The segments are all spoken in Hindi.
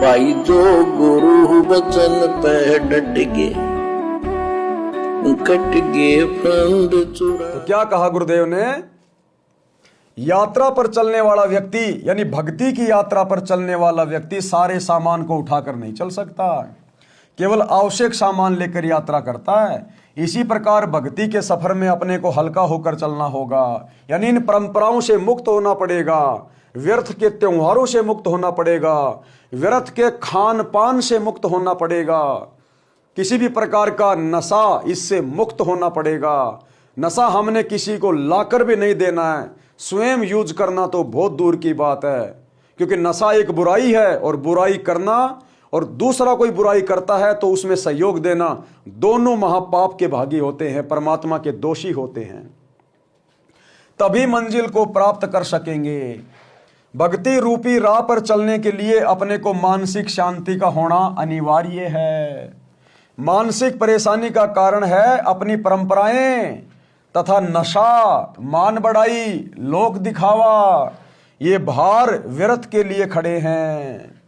भाई जो गुरु बचन पे डट गए कट गए फंद चुरा। तो क्या कहा गुरुदेव ने? यात्रा पर चलने वाला व्यक्ति यानी भक्ति की यात्रा पर चलने वाला व्यक्ति सारे सामान को उठाकर नहीं चल सकता, केवल आवश्यक सामान लेकर यात्रा करता है। इसी प्रकार भक्ति के सफर में अपने को हल्का होकर चलना होगा, यानी इन परंपराओं से मुक्त होना पड़ेगा, व्यर्थ के त्योहारों से मुक्त होना पड़ेगा, व्यर्थ के खान पान से मुक्त होना पड़ेगा, किसी भी प्रकार का नशा इससे मुक्त होना पड़ेगा। नशा हमने किसी को लाकर भी नहीं देना है, स्वयं यूज करना तो बहुत दूर की बात है, क्योंकि नशा एक बुराई है और बुराई करना और दूसरा कोई बुराई करता है तो उसमें सहयोग देना, दोनों महापाप के भागी होते हैं, परमात्मा के दोषी होते हैं। तभी मंजिल को प्राप्त कर सकेंगे। भक्ति रूपी राह पर चलने के लिए अपने को मानसिक शांति का होना अनिवार्य है। मानसिक परेशानी का कारण है अपनी परंपराएं तथा नशा, मान बढ़ाई, लोक दिखावा। ये भार व्यर्थ के लिए खड़े हैं।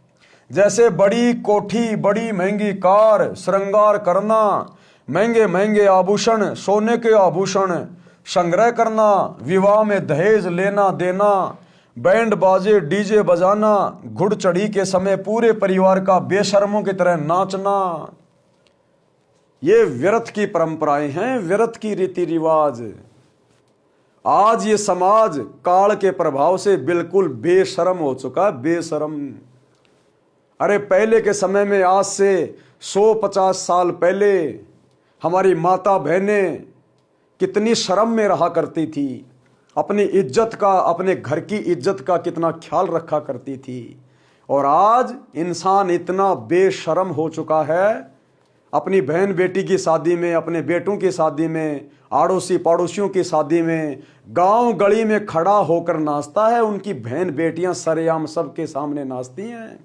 जैसे बड़ी कोठी, बड़ी महंगी कार, श्रृंगार करना, महंगे महंगे आभूषण, सोने के आभूषण संग्रह करना, विवाह में दहेज लेना देना, बैंड बाजे डीजे बजाना, घुड़ चढ़ी के समय पूरे परिवार का बेशर्मों की तरह नाचना, ये व्यर्थ की परंपराएं हैं, व्यर्थ की रीति रिवाज। आज ये समाज काल के प्रभाव से बिल्कुल बेशर्म हो चुका है, बेशर्म। अरे पहले के समय में, आज से 150 साल पहले हमारी माता बहनें कितनी शर्म में रहा करती थी, अपनी इज्जत का, अपने घर की इज्जत का कितना ख्याल रखा करती थी। और आज इंसान इतना बेशर्म हो चुका है, अपनी बहन बेटी की शादी में, अपने बेटों की शादी में, आड़ोसी पड़ोसियों की शादी में, गांव गली में खड़ा होकर नाचता है। उनकी बहन बेटियां सरेआम सबके सामने नाचती हैं।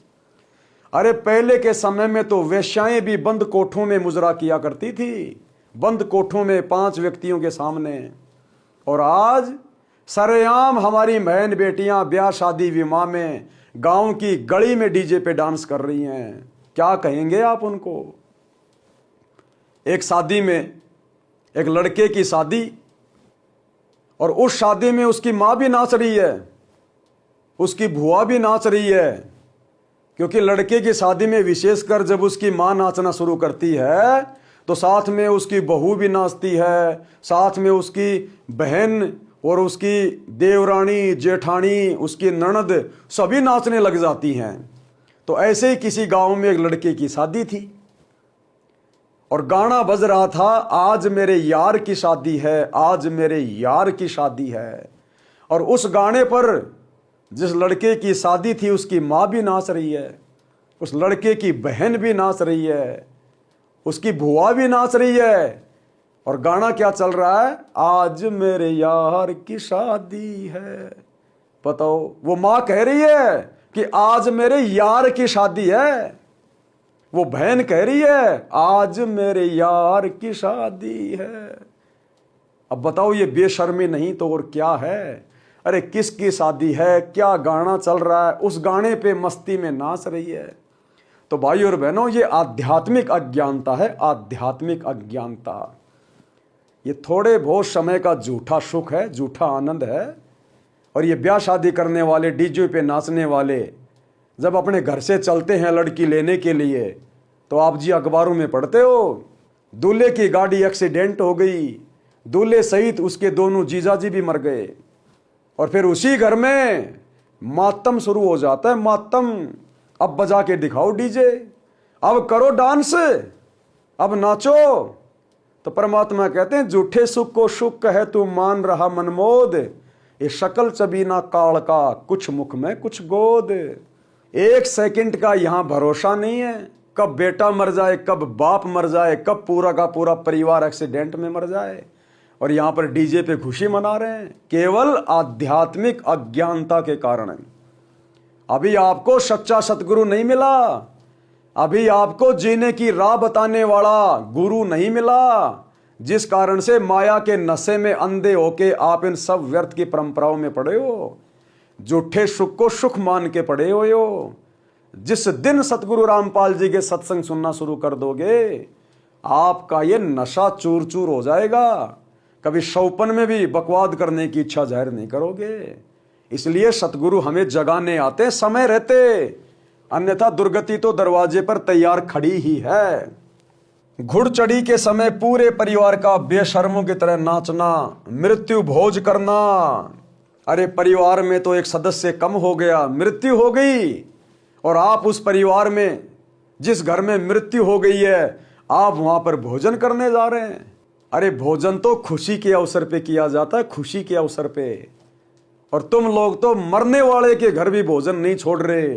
अरे पहले के समय में तो वेश्याएं भी बंद कोठों में मुजरा किया करती थी, बंद कोठों में 5 व्यक्तियों के सामने। और आज सरेआम हमारी बहन बेटियां ब्याह शादी विवाह में गांव की गली में डीजे पे डांस कर रही हैं। क्या कहेंगे आप उनको? एक शादी में, एक लड़के की शादी, और उस शादी में उसकी मां भी नाच रही है, उसकी बुआ भी नाच रही है, क्योंकि लड़के की शादी में विशेषकर जब उसकी मां नाचना शुरू करती है तो साथ में उसकी बहू भी नाचती है, साथ में उसकी बहन और उसकी देवरानी, जेठानी, उसकी ननद सभी नाचने लग जाती हैं। तो ऐसे ही किसी गांव में एक लड़के की शादी थी और गाना बज रहा था, आज मेरे यार की शादी है, आज मेरे यार की शादी है। और उस गाने पर जिस लड़के की शादी थी उसकी माँ भी नाच रही है, उस लड़के की बहन भी नाच रही है, उसकी बुआ भी नाच रही है। और गाना क्या चल रहा है? आज मेरे यार की शादी है। बताओ, वो माँ कह रही है कि आज मेरे यार की शादी है, वो बहन कह रही है आज मेरे यार की शादी है। अब बताओ, ये बेशर्मी नहीं तो और क्या है? अरे किसकी शादी है, क्या गाना चल रहा है, उस गाने पे मस्ती में नाच रही है। तो भाई और बहनों, ये आध्यात्मिक अज्ञानता है, आध्यात्मिक अज्ञानता। ये थोड़े बहुत समय का झूठा सुख है, झूठा आनंद है। और ये ब्याह शादी करने वाले, डीजे पे नाचने वाले जब अपने घर से चलते हैं लड़की लेने के लिए, तो आप जी अखबारों में पढ़ते हो दूल्हे की गाड़ी एक्सीडेंट हो गई, दूल्हे सहित उसके दोनों जीजाजी भी मर गए। और फिर उसी घर में मातम शुरू हो जाता है, मातम। अब बजा के दिखाओ डीजे, अब करो डांस, अब नाचो। तो परमात्मा कहते हैं, झूठे सुख को सुख कहे तू मान रहा मनमोद, ये शकल चबीना काल का, कुछ मुख में कुछ गोद। 1 सेकंड का यहां भरोसा नहीं है, कब बेटा मर जाए, कब बाप मर जाए, कब पूरा का पूरा परिवार एक्सीडेंट में मर जाए। और यहां पर डीजे पे खुशी मना रहे हैं, केवल आध्यात्मिक अज्ञानता के कारण। अभी आपको सच्चा सतगुरु नहीं मिला, अभी आपको जीने की राह बताने वाला गुरु नहीं मिला, जिस कारण से माया के नशे में अंधे होके आप इन सब व्यर्थ की परंपराओं में पड़े हो, झूठे सुख को सुख मान के पड़े हो। जिस दिन सतगुरु रामपाल जी के सत्संग सुनना शुरू कर दोगे, आपका ये नशा चूर चूर हो जाएगा। कभी शौपन में भी बकवाद करने की इच्छा जाहिर नहीं करोगे। इसलिए सतगुरु हमें जगाने आते समय रहते, अन्यथा दुर्गति तो दरवाजे पर तैयार खड़ी ही है। घुड़चढ़ी के समय पूरे परिवार का बेशर्मों की तरह नाचना, मृत्यु भोज करना। अरे परिवार में तो एक सदस्य कम हो गया, मृत्यु हो गई, और आप उस परिवार में, जिस घर में मृत्यु हो गई है, आप वहां पर भोजन करने जा रहे हैं। अरे भोजन तो खुशी के अवसर पे किया जाता है, खुशी के अवसर पे, और तुम लोग तो मरने वाले के घर भी भोजन नहीं छोड़ रहे।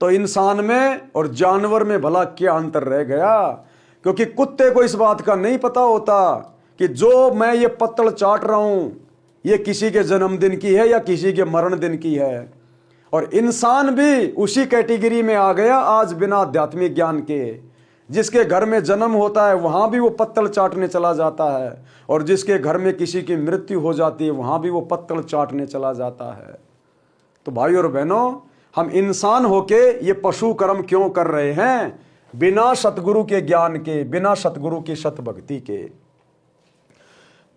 तो इंसान में और जानवर में भला क्या अंतर रह गया? क्योंकि कुत्ते को इस बात का नहीं पता होता कि जो मैं ये पत्तल चाट रहा हूं, ये किसी के जन्मदिन की है या किसी के मरण दिन की है। और इंसान भी उसी कैटेगरी में आ गया आज बिना आध्यात्मिक ज्ञान के। जिसके घर में जन्म होता है वहां भी वो पत्तल चाटने चला जाता है, और जिसके घर में किसी की मृत्यु हो जाती है वहां भी वो पत्तल चाटने चला जाता है। तो भाई और बहनों, हम इंसान होके ये पशु कर्म क्यों कर रहे हैं? बिना सतगुरु के ज्ञान के, बिना सतगुरु की सत भक्ति के।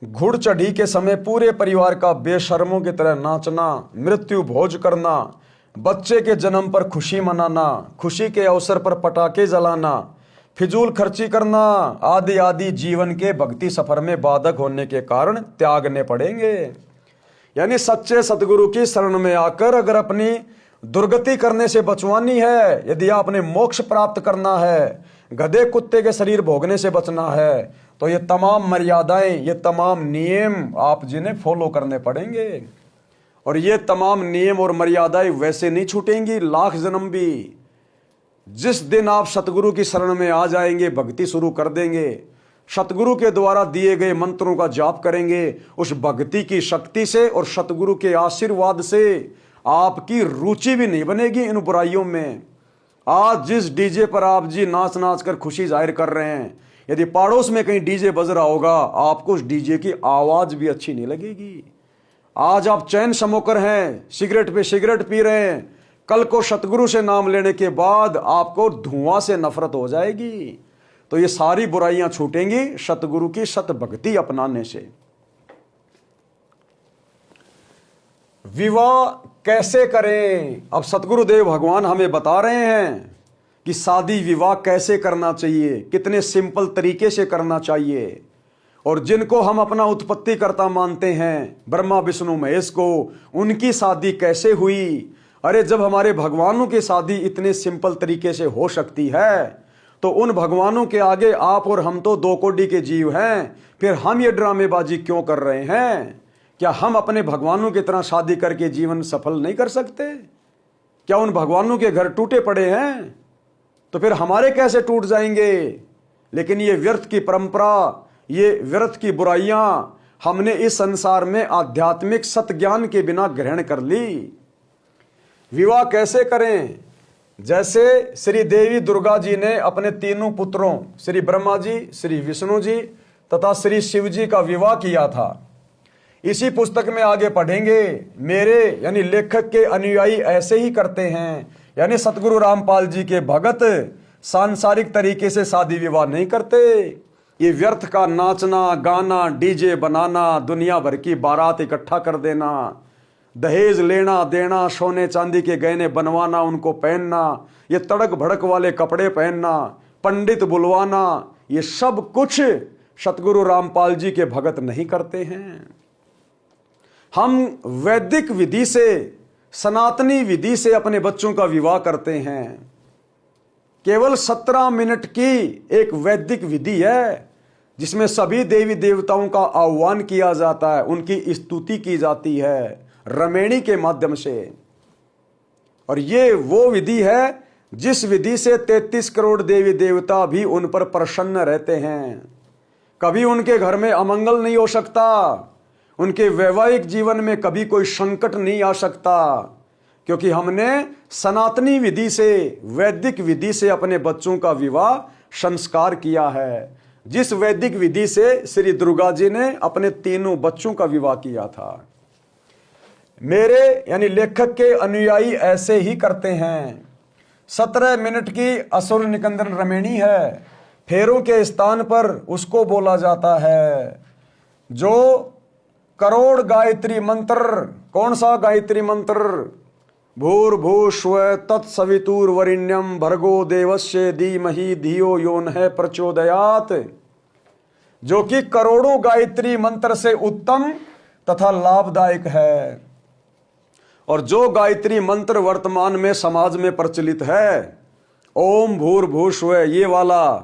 घुड़चढ़ी के समय पूरे परिवार का बेशर्मों की तरह नाचना, मृत्यु भोज करना, बच्चे के जन्म पर खुशी मनाना, खुशी के अवसर पर पटाखे जलाना, फिजूल खर्ची करना आदि आदि जीवन के भक्ति सफर में बाधक होने के कारण त्यागने पड़ेंगे। यानी सच्चे सतगुरु की शरण में आकर अगर अपनी दुर्गति करने से बचवानी है, यदि आपने मोक्ष प्राप्त करना है, गधे कुत्ते के शरीर भोगने से बचना है, तो ये तमाम मर्यादाएं, ये तमाम नियम आप जिन्हें फॉलो करने पड़ेंगे। और ये तमाम नियम और मर्यादाएं वैसे नहीं छूटेंगी, लाख जन्म भी। जिस दिन आप सतगुरु की शरण में आ जाएंगे, भक्ति शुरू कर देंगे, सतगुरु के द्वारा दिए गए मंत्रों का जाप करेंगे, उस भक्ति की शक्ति से और सतगुरु के आशीर्वाद से आपकी रुचि भी नहीं बनेगी इन बुराइयों में। आज जिस डीजे पर आप जी नाच नाच कर खुशी जाहिर कर रहे हैं, यदि पड़ोस में कहीं डीजे बज रहा होगा, आपको उस डीजे की आवाज भी अच्छी नहीं लगेगी। आज आप चैन समोकर हैं, सिगरेट पे सिगरेट पी रहे हैं, कल को सतगुरु से नाम लेने के बाद आपको धुआं से नफरत हो जाएगी। तो ये सारी बुराइयां छूटेंगी सतगुरु की सत भक्ति अपनाने से। विवाह कैसे करें? अब सतगुरुदेव भगवान हमें बता रहे हैं कि शादी विवाह कैसे करना चाहिए, कितने सिंपल तरीके से करना चाहिए। और जिनको हम अपना उत्पत्तिकर्ता मानते हैं, ब्रह्मा विष्णु महेश को, उनकी शादी कैसे हुई? अरे जब हमारे भगवानों की शादी इतने सिंपल तरीके से हो सकती है, तो उन भगवानों के आगे आप और हम तो दो कोडी के जीव हैं। फिर हम ये ड्रामेबाजी क्यों कर रहे हैं? क्या हम अपने भगवानों की तरह शादी करके जीवन सफल नहीं कर सकते? क्या उन भगवानों के घर टूटे पड़े हैं? तो फिर हमारे कैसे टूट जाएंगे? लेकिन ये व्यर्थ की परंपरा, ये व्यर्थ की बुराइयां हमने इस संसार में आध्यात्मिक सत्य ज्ञान के बिना ग्रहण कर ली। विवाह कैसे करें? जैसे श्री देवी दुर्गा जी ने अपने तीनों पुत्रों श्री ब्रह्मा जी, श्री विष्णु जी तथा श्री शिव जी का विवाह किया था। इसी पुस्तक में आगे पढ़ेंगे, मेरे यानी लेखक के अनुयायी ऐसे ही करते हैं। यानी सतगुरु रामपाल जी के भगत सांसारिक तरीके से शादी विवाह नहीं करते। ये व्यर्थ का नाचना गाना, डीजे बनाना, दुनिया भर की बारात इकट्ठा कर देना, दहेज लेना देना, सोने चांदी के गहने बनवाना, उनको पहनना, ये तड़क भड़क वाले कपड़े पहनना, पंडित बुलवाना, ये सब कुछ सतगुरु रामपाल जी के भगत नहीं करते हैं। हम वैदिक विधि से, सनातनी विधि से अपने बच्चों का विवाह करते हैं। केवल 17 मिनट की एक वैदिक विधि है जिसमें सभी देवी देवताओं का आह्वान किया जाता है, उनकी स्तुति की जाती है रमेणी के माध्यम से। और ये वो विधि है जिस विधि से 33 करोड़ देवी देवता भी उन पर प्रसन्न रहते हैं। कभी उनके घर में अमंगल नहीं हो सकता, उनके वैवाहिक जीवन में कभी कोई संकट नहीं आ सकता, क्योंकि हमने सनातनी विधि से, वैदिक विधि से अपने बच्चों का विवाह संस्कार किया है, जिस वैदिक विधि से श्री दुर्गा जी ने अपने तीनों बच्चों का विवाह किया था। मेरे यानी लेखक के अनुयायी ऐसे ही करते हैं। 17 मिनट की असुर निकंदन रमेणी है। फेरों के स्थान पर उसको बोला जाता है। जो करोड़ गायत्री मंत्र, कौन सा गायत्री मंत्र? भूर्भुवस्सुः तत्सवितुर्वरेण्यं भर्गो देवस्य धीमहि धियो यो नः प्रचोदयात्, जो कि करोड़ों गायत्री मंत्र से उत्तम तथा लाभदायक है। और जो गायत्री मंत्र वर्तमान में समाज में प्रचलित है, ओम भूर्भुवस्सुः, ये वाला,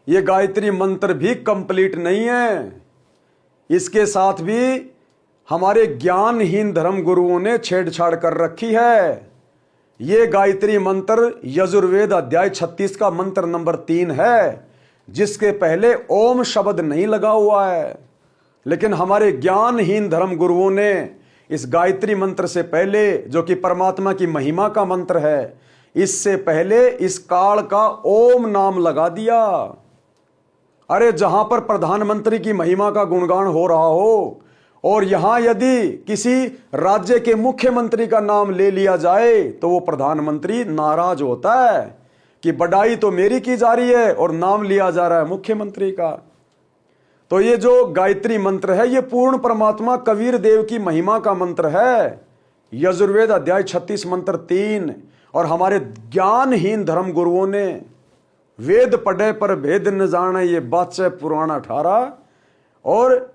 ये गायत्री मंत्र भी कंप्लीट नहीं है। इसके साथ भी हमारे ज्ञानहीन धर्म गुरुओं ने छेड़छाड़ कर रखी है। ये गायत्री मंत्र यजुर्वेद अध्याय 36 का मंत्र नंबर 3 है, जिसके पहले ओम शब्द नहीं लगा हुआ है। लेकिन हमारे ज्ञानहीन धर्म गुरुओं ने इस गायत्री मंत्र से पहले, जो कि परमात्मा की महिमा का मंत्र है, इससे पहले इस काल का ओम नाम लगा दिया। अरे जहां पर प्रधानमंत्री की महिमा का गुणगान हो रहा हो, और यहां यदि किसी राज्य के मुख्यमंत्री का नाम ले लिया जाए तो वो प्रधानमंत्री नाराज होता है कि बड़ाई तो मेरी की जा रही है और नाम लिया जा रहा है मुख्यमंत्री का। तो ये जो गायत्री मंत्र है, ये पूर्ण परमात्मा कबीर देव की महिमा का मंत्र है। यजुर्वेद अध्याय 36 मंत्र 3। और हमारे ज्ञानहीन धर्म गुरुओं ने वेद पढ़े पर भेद न जाने, ये बादशाह पुराण 18, और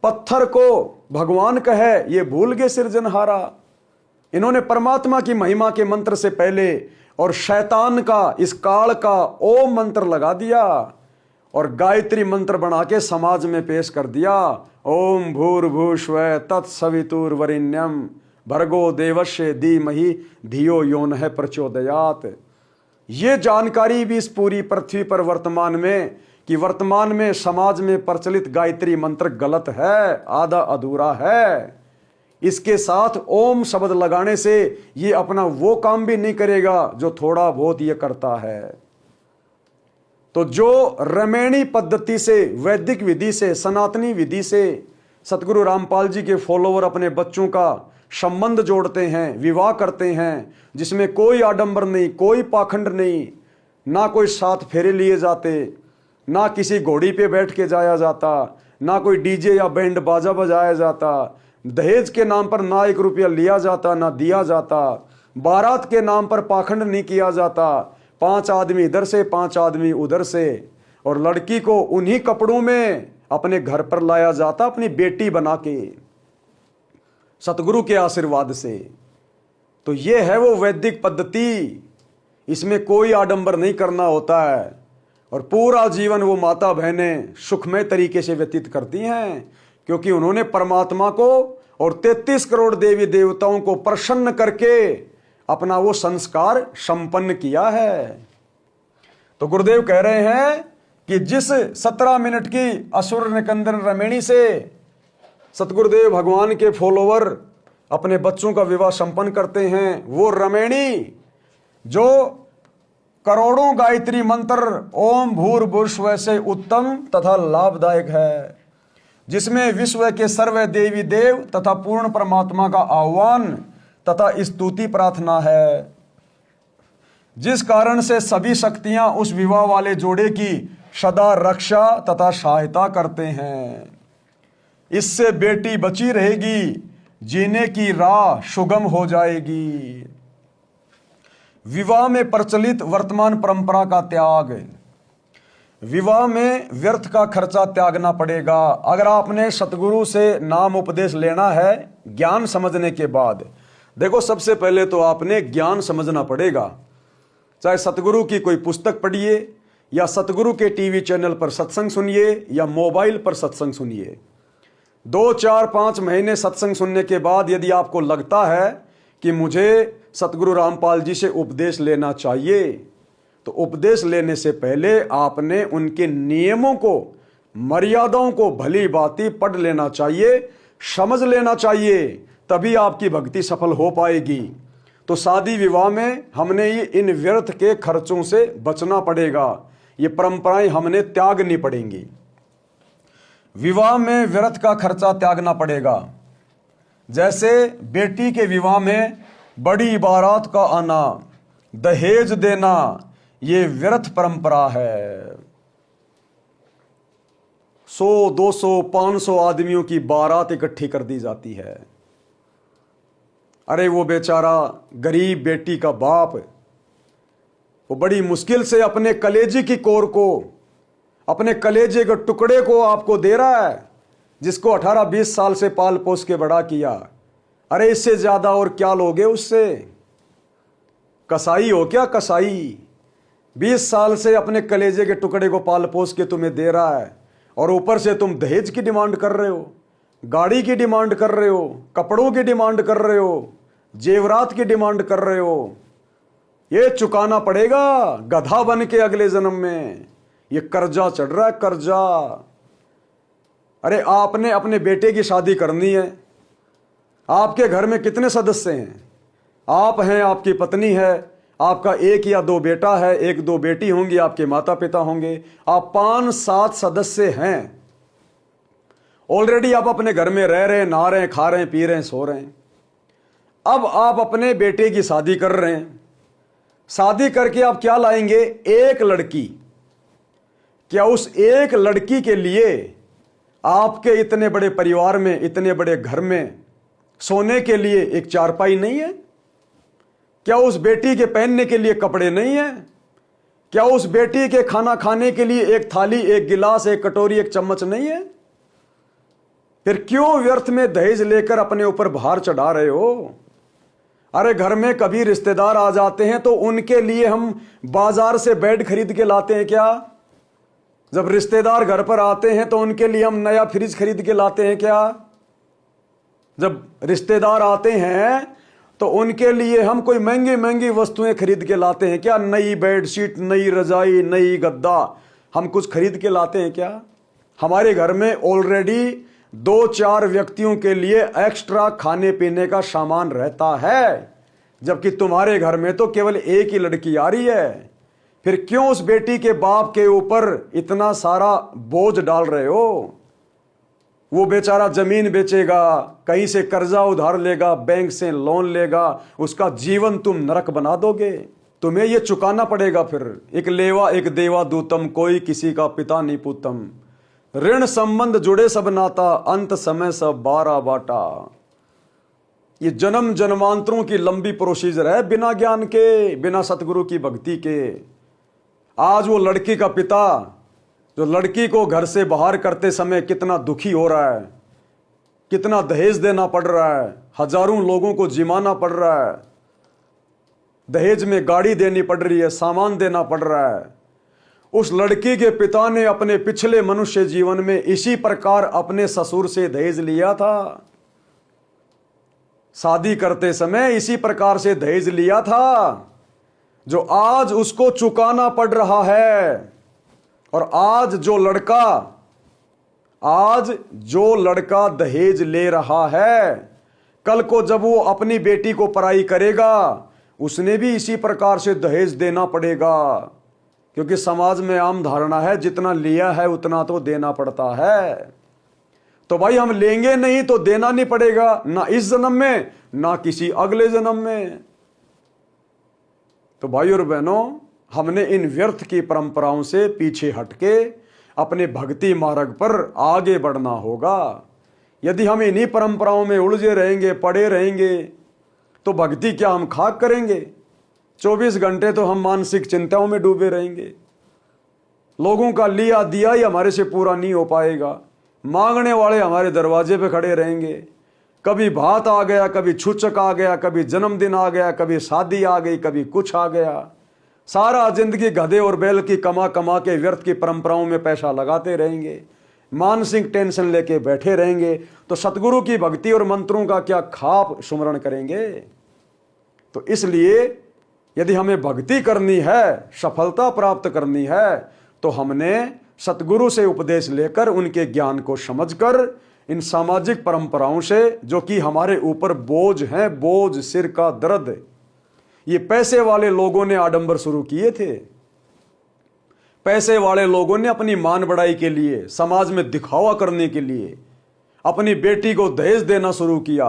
पत्थर को भगवान कहे, ये भूल गए सिरजनहारा। इन्होंने परमात्मा की महिमा के मंत्र से पहले और शैतान का, इस काल का ओम मंत्र लगा दिया और गायत्री मंत्र बना के समाज में पेश कर दिया। ओम भूर्भुवस्सुः तत्सवितुर्वरेण्यं भर्गो देवस्य धीमहि धियो यो नः प्रचोदयात्। ये जानकारी भी इस पूरी पृथ्वी पर वर्तमान में, कि वर्तमान में समाज में प्रचलित गायत्री मंत्र गलत है, आधा अधूरा है। इसके साथ ओम शब्द लगाने से ये अपना वो काम भी नहीं करेगा जो थोड़ा बहुत ये करता है। तो जो रमेणी पद्धति से, वैदिक विधि से, सनातनी विधि से सतगुरु रामपाल जी के फॉलोवर अपने बच्चों का संबंध जोड़ते हैं, विवाह करते हैं, जिसमें कोई आडंबर नहीं, कोई पाखंड नहीं, ना कोई 7 फेरे लिए जाते, ना किसी घोड़ी पे बैठ के जाया जाता, ना कोई डीजे या बैंड बाजा बजाया जाता, दहेज के नाम पर ना 1 रुपया लिया जाता ना दिया जाता, बारात के नाम पर पाखंड नहीं किया जाता, 5 आदमी इधर से 5 आदमी उधर से, और लड़की को उन्हीं कपड़ों में अपने घर पर लाया जाता, अपनी बेटी बना के, सतगुरु के आशीर्वाद से। तो ये है वो वैदिक पद्धति। इसमें कोई आडंबर नहीं करना होता है और पूरा जीवन वो माता बहनें सुखमय तरीके से व्यतीत करती हैं, क्योंकि उन्होंने परमात्मा को और 33 करोड़ देवी देवताओं को प्रसन्न करके अपना वो संस्कार संपन्न किया है। तो गुरुदेव कह रहे हैं कि जिस 17 मिनट की असुर निकंदन रमेणी से सतगुरुदेव भगवान के फॉलोवर अपने बच्चों का विवाह संपन्न करते हैं, वो रमेणी जो करोड़ों गायत्री मंत्र ओम भूर्भुवस्सुः से उत्तम तथा लाभदायक है, जिसमें विश्व के सर्व देवी देव तथा पूर्ण परमात्मा का आह्वान तथा स्तुति प्रार्थना है, जिस कारण से सभी शक्तियां उस विवाह वाले जोड़े की सदा रक्षा तथा सहायता करते हैं। इससे बेटी बची रहेगी, जीने की राह सुगम हो जाएगी। विवाह में प्रचलित वर्तमान परंपरा का त्याग। विवाह में व्यर्थ का खर्चा त्यागना पड़ेगा। अगर आपने सतगुरु से नाम उपदेश लेना है ज्ञान समझने के बाद, देखो सबसे पहले तो आपने ज्ञान समझना पड़ेगा। चाहे सतगुरु की कोई पुस्तक पढ़िए या सतगुरु के टीवी चैनल पर सत्संग सुनिए या मोबाइल पर सत्संग सुनिए। 2, 4, 5 महीने सत्संग सुनने के बाद यदि आपको लगता है कि मुझे सतगुरु रामपाल जी से उपदेश लेना चाहिए, तो उपदेश लेने से पहले आपने उनके नियमों को, मर्यादाओं को भली भांति पढ़ लेना चाहिए, समझ लेना चाहिए, तभी आपकी भक्ति सफल हो पाएगी। तो शादी विवाह में हमने ये इन व्यर्थ के खर्चों से बचना पड़ेगा। ये परंपराएं हमने त्यागनी पड़ेंगी। विवाह में व्यर्थ का खर्चा त्यागना पड़ेगा। जैसे बेटी के विवाह में बड़ी बारात का आना, दहेज देना ये व्यर्थ परंपरा है। 100, 200, 500 आदमियों की बारात इकट्ठी कर दी जाती है। अरे वो बेचारा गरीब बेटी का बाप वो बड़ी मुश्किल से अपने कलेजे की कोर को, अपने कलेजे के टुकड़े को आपको दे रहा है, जिसको 18-20 साल से पाल पोस के बड़ा किया। अरे इससे ज्यादा और क्या लोगे उससे? कसाई हो क्या कसाई? 20 साल से अपने कलेजे के टुकड़े को पाल पोस के तुम्हें दे रहा है और ऊपर से तुम दहेज की डिमांड कर रहे हो, गाड़ी की डिमांड कर रहे हो, कपड़ों की डिमांड कर रहे हो, जेवरात की डिमांड कर रहे हो। ये चुकाना पड़ेगा गधा बन के अगले जन्म में। ये कर्जा चढ़ रहा है, कर्जा। अरे आपने अपने बेटे की शादी करनी है। आपके घर में कितने सदस्य हैं? आप हैं, आपकी पत्नी है, आपका 1 या 2 बेटा है, 1-2 बेटी होंगी, आपके माता पिता होंगे, आप 5-7 सदस्य हैं। ऑलरेडी आप अपने घर में रह रहे हैं, नहा रहे हैं, खा रहे हैं, पी रहे हैं, सो रहे हैं। अब आप अपने बेटे की शादी कर रहे हैं। शादी करके आप क्या लाएंगे? एक लड़की। क्या उस एक लड़की के लिए आपके इतने बड़े परिवार में, इतने बड़े घर में सोने के लिए एक चारपाई नहीं है? क्या उस बेटी के पहनने के लिए कपड़े नहीं है? क्या उस बेटी के खाना खाने के लिए एक थाली, एक गिलास, एक कटोरी, एक चम्मच नहीं है? फिर क्यों व्यर्थ में दहेज लेकर अपने ऊपर भार चढ़ा रहे हो? अरे घर में कभी रिश्तेदार आ जाते हैं तो उनके लिए हम बाजार से बेड खरीद के लाते हैं क्या? जब रिश्तेदार घर पर आते हैं तो उनके लिए हम नया फ्रिज खरीद के लाते हैं क्या? जब रिश्तेदार आते हैं तो उनके लिए हम कोई महंगी महंगी वस्तुएं खरीद के लाते हैं क्या? नई बेडशीट, नई रजाई, नई गद्दा, हम कुछ खरीद के लाते हैं क्या? हमारे घर में ऑलरेडी 2-4 व्यक्तियों के लिए एक्स्ट्रा खाने पीने का सामान रहता है, जबकि तुम्हारे घर में तो केवल एक ही लड़की आ रही है। फिर क्यों उस बेटी के बाप के ऊपर इतना सारा बोझ डाल रहे हो? वो बेचारा जमीन बेचेगा, कहीं से कर्जा उधार लेगा, बैंक से लोन लेगा, उसका जीवन तुम नरक बना दोगे। तुम्हें यह चुकाना पड़ेगा। फिर एक लेवा एक देवा दूतम, कोई किसी का पिता नहीं पूतम। ऋण संबंध जुड़े सब नाता, अंत समय सब 12 बाटा। ये जन्म जन्मांतरों की लंबी प्रोसीजर है, बिना ज्ञान के, बिना सतगुरु की भक्ति के। आज वो लड़की का पिता जो लड़की को घर से बाहर करते समय कितना दुखी हो रहा है, कितना दहेज देना पड़ रहा है, हजारों लोगों को जिमाना पड़ रहा है, दहेज में गाड़ी देनी पड़ रही है, सामान देना पड़ रहा है। उस लड़की के पिता ने अपने पिछले मनुष्य जीवन में इसी प्रकार अपने ससुर से दहेज लिया था। शादी करते समय इसी प्रकार से दहेज लिया था, जो आज उसको चुकाना पड़ रहा है। और आज जो लड़का दहेज ले रहा है, कल को जब वो अपनी बेटी को पराई करेगा, उसने भी इसी प्रकार से दहेज देना पड़ेगा। क्योंकि समाज में आम धारणा है जितना लिया है उतना तो देना पड़ता है। तो भाई हम लेंगे नहीं तो देना नहीं पड़ेगा, ना इस जन्म में ना किसी अगले जन्म में। तो भाई और बहनों, हमने इन व्यर्थ की परंपराओं से पीछे हटके अपने भक्ति मार्ग पर आगे बढ़ना होगा। यदि हम इन्हीं परंपराओं में उलझे रहेंगे, पड़े रहेंगे, तो भक्ति क्या हम खाक करेंगे? 24 घंटे तो हम मानसिक चिंताओं में डूबे रहेंगे। लोगों का लिया दिया ही हमारे से पूरा नहीं हो पाएगा। मांगने वाले हमारे दरवाजे पे खड़े रहेंगे। कभी भात आ गया, कभी छूचक आ गया, कभी जन्मदिन आ गया, कभी शादी आ गई, कभी कुछ आ गया। सारा जिंदगी गधे और बैल की कमा कमा के व्यर्थ की परंपराओं में पैसा लगाते रहेंगे, मानसिक टेंशन लेके बैठे रहेंगे। तो सतगुरु की भक्ति और मंत्रों का क्या खाप सुमरण करेंगे? तो इसलिए यदि हमें भक्ति करनी है, सफलता प्राप्त करनी है, तो हमने सतगुरु से उपदेश लेकर उनके ज्ञान को समझकर इन सामाजिक परंपराओं से, जो कि हमारे ऊपर बोझ हैं, बोझ, सिर का दर्द, ये पैसे वाले लोगों ने आडंबर शुरू किए थे। पैसे वाले लोगों ने अपनी मान बढ़ाई के लिए, समाज में दिखावा करने के लिए अपनी बेटी को दहेज देना शुरू किया।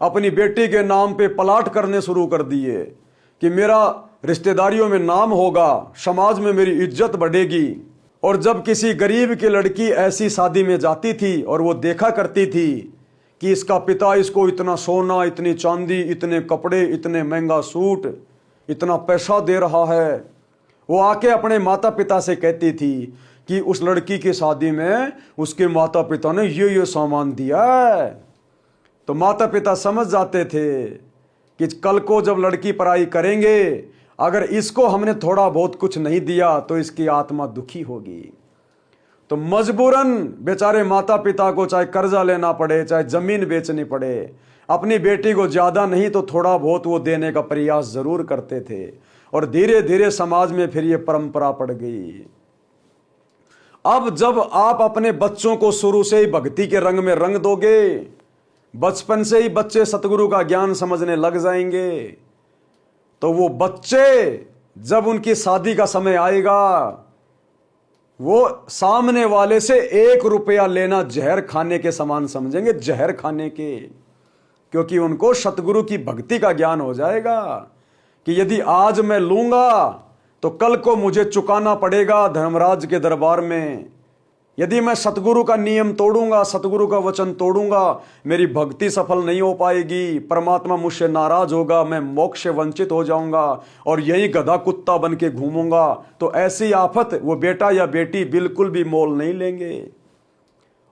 अपनी बेटी के नाम पे प्लाट करने शुरू कर दिए कि मेरा रिश्तेदारियों में नाम होगा, समाज में मेरी इज्जत बढ़ेगी। और जब किसी गरीब की लड़की ऐसी शादी में जाती थी और वो देखा करती थी कि इसका पिता इसको इतना सोना, इतनी चांदी, इतने कपड़े, इतने महंगा सूट, इतना पैसा दे रहा है, वो आके अपने माता पिता से कहती थी कि उस लड़की की शादी में उसके माता पिता ने ये सामान दिया है। तो माता पिता समझ जाते थे कि कल को जब लड़की पढ़ाई करेंगे, अगर इसको हमने थोड़ा बहुत कुछ नहीं दिया तो इसकी आत्मा दुखी होगी। तो मजबूरन बेचारे माता पिता को चाहे कर्जा लेना पड़े, चाहे जमीन बेचनी पड़े, अपनी बेटी को ज्यादा नहीं तो थोड़ा बहुत वो देने का प्रयास जरूर करते थे। और धीरे धीरे समाज में फिर ये परंपरा पड़ गई। अब जब आप अपने बच्चों को शुरू से ही भक्ति के रंग में रंग दोगे, बचपन से ही बच्चे सतगुरु का ज्ञान समझने लग जाएंगे, तो वो बच्चे जब उनकी शादी का समय आएगा, वो सामने वाले से 1 रुपया लेना जहर खाने के समान समझेंगे, जहर खाने के। क्योंकि उनको सतगुरु की भक्ति का ज्ञान हो जाएगा कि यदि आज मैं लूंगा तो कल को मुझे चुकाना पड़ेगा धर्मराज के दरबार में। यदि मैं सतगुरु का नियम तोड़ूंगा, सतगुरु का वचन तोड़ूंगा, मेरी भक्ति सफल नहीं हो पाएगी, परमात्मा मुझसे नाराज होगा, मैं मोक्ष से वंचित हो जाऊंगा और यही गधा कुत्ता बन के घूमूंगा। तो ऐसी आफत वो बेटा या बेटी बिल्कुल भी मोल नहीं लेंगे।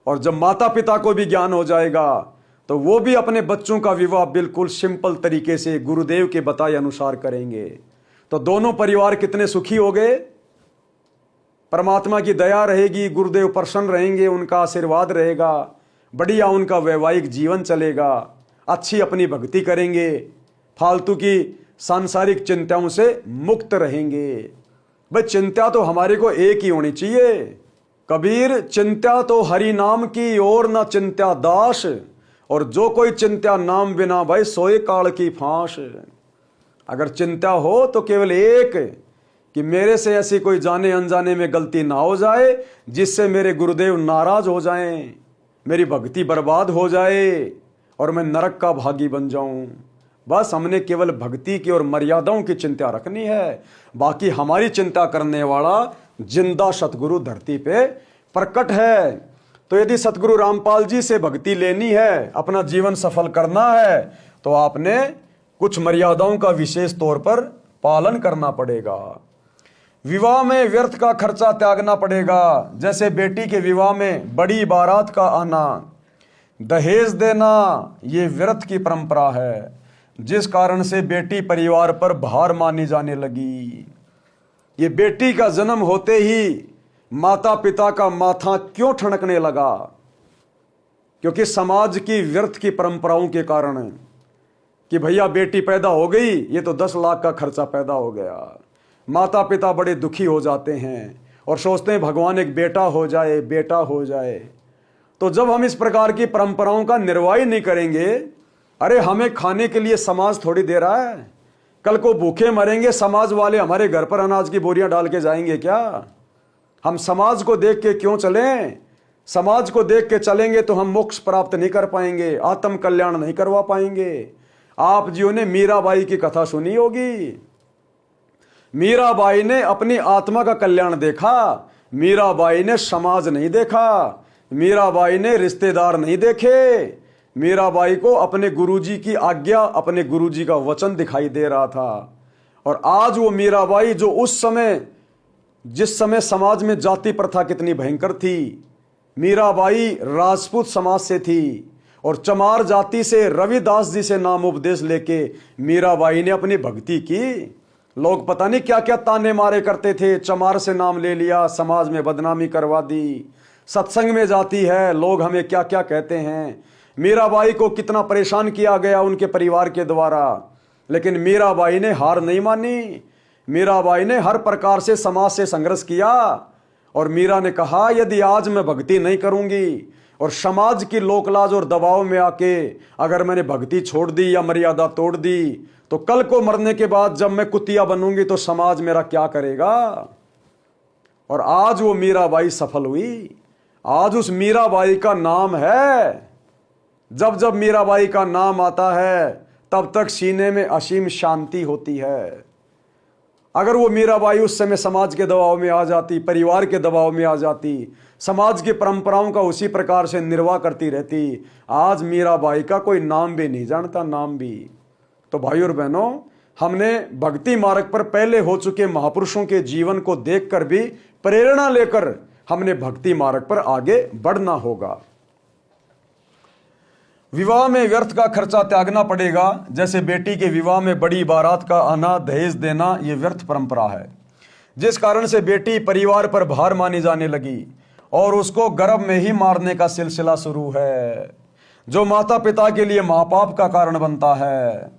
और जब माता पिता को भी ज्ञान हो जाएगा तो वो भी अपने बच्चों का विवाह बिल्कुल सिंपल तरीके से गुरुदेव के बताए अनुसार करेंगे। तो दोनों परिवार कितने सुखी हो गए। परमात्मा की दया रहेगी, गुरुदेव प्रसन्न रहेंगे, उनका आशीर्वाद रहेगा, बढ़िया उनका वैवाहिक जीवन चलेगा, अच्छी अपनी भक्ति करेंगे, फालतू की सांसारिक चिंताओं से मुक्त रहेंगे। भाई चिंता तो हमारे को एक ही होनी चाहिए। कबीर चिंता तो हरि नाम की और न चिंता दास, और जो कोई चिंता नाम बिना भाई सोए काल की फांस। अगर चिंता हो तो केवल एक कि मेरे से ऐसी कोई जाने अनजाने में गलती ना हो जाए जिससे मेरे गुरुदेव नाराज हो जाएं, मेरी भक्ति बर्बाद हो जाए और मैं नरक का भागी बन जाऊं। बस हमने केवल भक्ति की और मर्यादाओं की चिंता रखनी है। बाकी हमारी चिंता करने वाला जिंदा सतगुरु धरती पे प्रकट है। तो यदि सतगुरु रामपाल जी से भक्ति लेनी है, अपना जीवन सफल करना है, तो आपने कुछ मर्यादाओं का विशेष तौर पर पालन करना पड़ेगा। विवाह में व्यर्थ का खर्चा त्यागना पड़ेगा। जैसे बेटी के विवाह में बड़ी बारात का आना, दहेज देना, ये व्यर्थ की परंपरा है, जिस कारण से बेटी परिवार पर भार मानी जाने लगी। ये बेटी का जन्म होते ही माता पिता का माथा क्यों ठनकने लगा? क्योंकि समाज की व्यर्थ की परंपराओं के कारण कि भैया बेटी पैदा हो गई, ये तो 10 लाख का खर्चा पैदा हो गया। माता पिता बड़े दुखी हो जाते हैं और सोचते हैं भगवान एक बेटा हो जाए, बेटा हो जाए। तो जब हम इस प्रकार की परंपराओं का निर्वाह नहीं करेंगे, अरे हमें खाने के लिए समाज थोड़ी दे रहा है। कल को भूखे मरेंगे, समाज वाले हमारे घर पर अनाज की बोरियां डाल के जाएंगे क्या? हम समाज को देख के क्यों चलें? समाज को देख के चलेंगे तो हम मोक्ष प्राप्त नहीं कर पाएंगे, आत्म कल्याण नहीं करवा पाएंगे। आप जियो ने मीराबाई की कथा सुनी होगी। मीराबाई ने अपनी आत्मा का कल्याण देखा, मीराबाई ने समाज नहीं देखा, मीराबाई ने रिश्तेदार नहीं देखे। मीराबाई को अपने गुरुजी की आज्ञा, अपने गुरुजी का वचन दिखाई दे रहा था। और आज वो मीराबाई जो उस समय, जिस समय समाज में जाति प्रथा कितनी भयंकर थी, मीराबाई राजपूत समाज से थी और चमार जाति से रविदास जी से नाम उपदेश लेके मीराबाई ने अपनी भक्ति की। लोग पता नहीं क्या क्या ताने मारे करते थे, चमार से नाम ले लिया, समाज में बदनामी करवा दी, सत्संग में जाती है, लोग हमें क्या क्या कहते हैं। मीराबाई को कितना परेशान किया गया उनके परिवार के द्वारा, लेकिन मीराबाई ने हार नहीं मानी। मीराबाई ने हर प्रकार से समाज से संघर्ष किया और मीरा ने कहा यदि आज मैं भक्ति नहीं करूंगी और समाज की लोकलाज और दबाव में आके अगर मैंने भक्ति छोड़ दी या मर्यादा तोड़ दी, तो कल को मरने के बाद जब मैं कुतिया बनूंगी तो समाज मेरा क्या करेगा? और आज वो मीराबाई सफल हुई। आज उस मीराबाई का नाम है। जब जब मीराबाई का नाम आता है तब तक सीने में असीम शांति होती है। अगर वो मीराबाई उस समय समाज के दबाव में आ जाती, परिवार के दबाव में आ जाती, समाज की परंपराओं का उसी प्रकार से निर्वाह करती रहती, आज मीराबाई का कोई नाम भी नहीं जानता, नाम भी। तो भाई और बहनों, हमने भक्ति मार्ग पर पहले हो चुके महापुरुषों के जीवन को देखकर भी प्रेरणा लेकर हमने भक्ति मार्ग पर आगे बढ़ना होगा। विवाह में व्यर्थ का खर्चा त्यागना पड़ेगा। जैसे बेटी के विवाह में बड़ी बारात का आना, दहेज देना, ये व्यर्थ परंपरा है, जिस कारण से बेटी परिवार पर भार मानी जाने लगी और उसको गर्भ में ही मारने का सिलसिला शुरू है, जो माता पिता के लिए महापाप का कारण बनता है।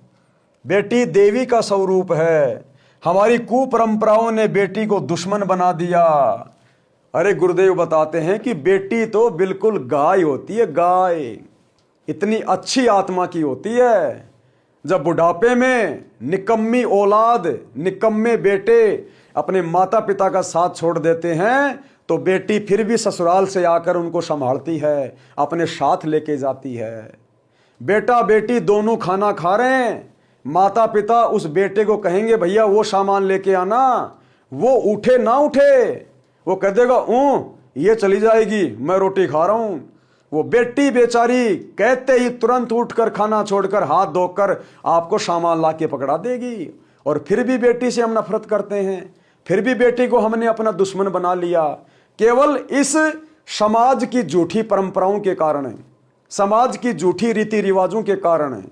बेटी देवी का स्वरूप है। हमारी कुपरंपराओं ने बेटी को दुश्मन बना दिया। अरे गुरुदेव बताते हैं कि बेटी तो बिल्कुल गाय होती है, गाय इतनी अच्छी आत्मा की होती है। जब बुढ़ापे में निकम्मी औलाद, निकम्मे बेटे अपने माता पिता का साथ छोड़ देते हैं, तो बेटी फिर भी ससुराल से आकर उनको संभालती है, अपने साथ लेके जाती है। बेटा बेटी दोनों खाना खा रहे हैं, माता पिता उस बेटे को कहेंगे भैया वो सामान लेके आना, वो उठे ना उठे, वो कह देगा ये चली जाएगी, मैं रोटी खा रहा हूं। वो बेटी बेचारी कहते ही तुरंत उठकर खाना छोड़कर हाथ धोकर आपको सामान ला के पकड़ा देगी। और फिर भी बेटी से हम नफरत करते हैं, फिर भी बेटी को हमने अपना दुश्मन बना लिया, केवल इस समाज की झूठी परंपराओं के कारण है, समाज की झूठी रीति रिवाजों के कारण है।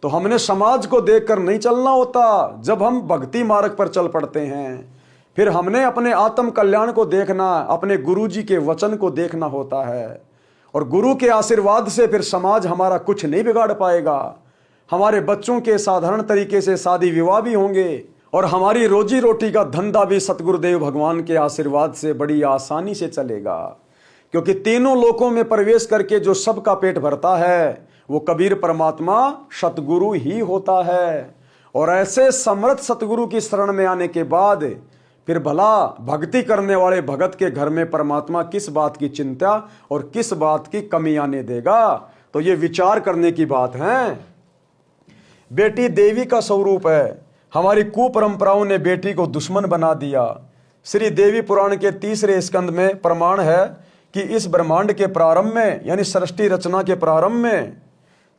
तो हमने समाज को देखकर नहीं चलना होता। जब हम भक्ति मार्ग पर चल पड़ते हैं, फिर हमने अपने आत्म कल्याण को देखना, अपने गुरु जी के वचन को देखना होता है। और गुरु के आशीर्वाद से फिर समाज हमारा कुछ नहीं बिगाड़ पाएगा। हमारे बच्चों के साधारण तरीके से शादी विवाह भी होंगे और हमारी रोजी रोटी का धंधा भी सतगुरुदेव भगवान के आशीर्वाद से बड़ी आसानी से चलेगा। क्योंकि तीनों लोकों में प्रवेश करके जो सबका पेट भरता है वो कबीर परमात्मा सतगुरु ही होता है। और ऐसे समर्थ सतगुरु की शरण में आने के बाद फिर भला भक्ति करने वाले भगत के घर में परमात्मा किस बात की चिंता और किस बात की कमी आने देगा। तो ये विचार करने की बात है। बेटी देवी का स्वरूप है। हमारी कुपरंपराओं ने बेटी को दुश्मन बना दिया। श्री देवी पुराण के 3 स्कंद में प्रमाण है कि इस ब्रह्मांड के प्रारंभ में, यानी सृष्टि रचना के प्रारंभ में,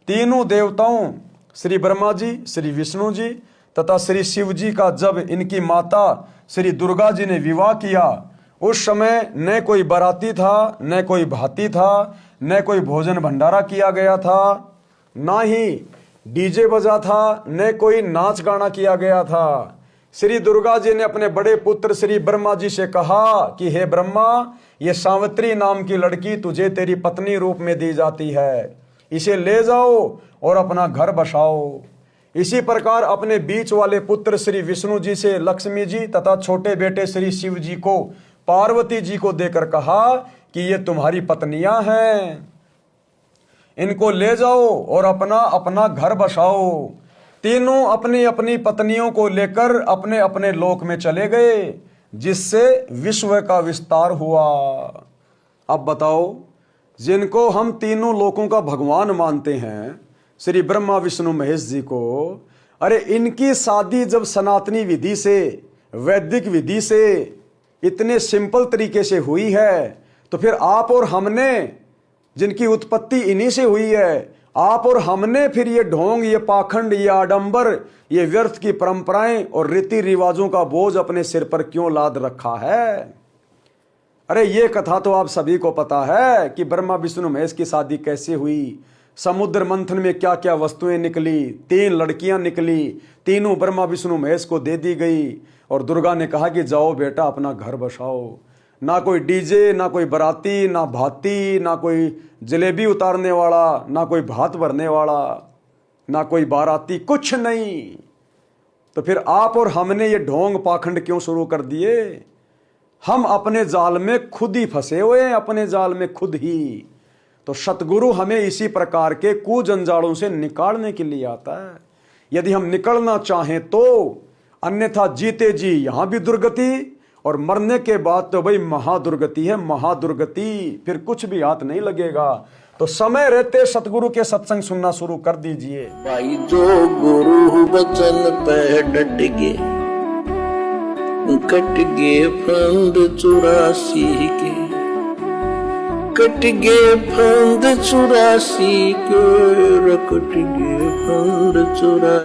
तीनों देवताओं श्री ब्रह्मा जी, श्री विष्णु जी तथा श्री शिव जी का जब इनकी माता श्री दुर्गा जी ने विवाह किया, उस समय न कोई बाराती था, न कोई भाती था, न कोई भोजन भंडारा किया गया था, ना ही डीजे बजा था, न कोई नाच गाना किया गया था। श्री दुर्गा जी ने अपने बड़े पुत्र श्री ब्रह्मा जी से कहा कि हे ब्रह्मा, ये सावित्री नाम की लड़की तुझे तेरी पत्नी रूप में दी जाती है, इसे ले जाओ और अपना घर बसाओ। इसी प्रकार अपने बीच वाले पुत्र श्री विष्णु जी से लक्ष्मी जी तथा छोटे बेटे श्री शिव जी को पार्वती जी को देकर कहा कि ये तुम्हारी पत्नियां हैं, इनको ले जाओ और अपना अपना घर बसाओ। तीनों अपनी अपनी पत्नियों को लेकर अपने अपने लोक में चले गए, जिससे विश्व का विस्तार हुआ। अब बताओ, जिनको हम तीनों लोकों का भगवान मानते हैं, श्री ब्रह्मा विष्णु महेश जी को, अरे इनकी शादी जब सनातनी विधि से, वैदिक विधि से इतने सिंपल तरीके से हुई है, तो फिर आप और हमने, जिनकी उत्पत्ति इन्हीं से हुई है, आप और हमने फिर ये ढोंग, ये पाखंड, ये आडंबर, ये व्यर्थ की परंपराएं और रीति रिवाजों का बोझ अपने सिर पर क्यों लाद रखा है? अरे ये कथा तो आप सभी को पता है कि ब्रह्मा विष्णु महेश की शादी कैसे हुई। समुद्र मंथन में क्या क्या वस्तुएं निकली, 3 लड़कियां निकली, तीनों ब्रह्मा विष्णु महेश को दे दी गई। और दुर्गा ने कहा कि जाओ बेटा अपना घर बसाओ। ना कोई डीजे, ना कोई बराती, ना भाती, ना कोई जलेबी उतारने वाला, ना कोई भात भरने वाला, ना कोई बाराती, कुछ नहीं। तो फिर आप और हमने ये ढोंग पाखंड क्यों शुरू कर दिए? हम अपने जाल में खुद ही फंसे हुए हैं, अपने जाल में खुद ही। तो सतगुरु हमें इसी प्रकार के कुजंजालों से निकालने के लिए आता है, यदि हम निकलना चाहें तो। अन्यथा जीते जी यहां भी दुर्गति, और मरने के बाद तो भाई महादुर्गति है, महादुर्गति, फिर कुछ भी हाथ नहीं लगेगा। तो समय रहते सतगुरु के सत्संग सुनना शुरू कर दीजिए। भाई जो गुरु वचन पे डट गए, कट गए फंद 84 के, कट गए फंद 84 के, कट गए फंद 84।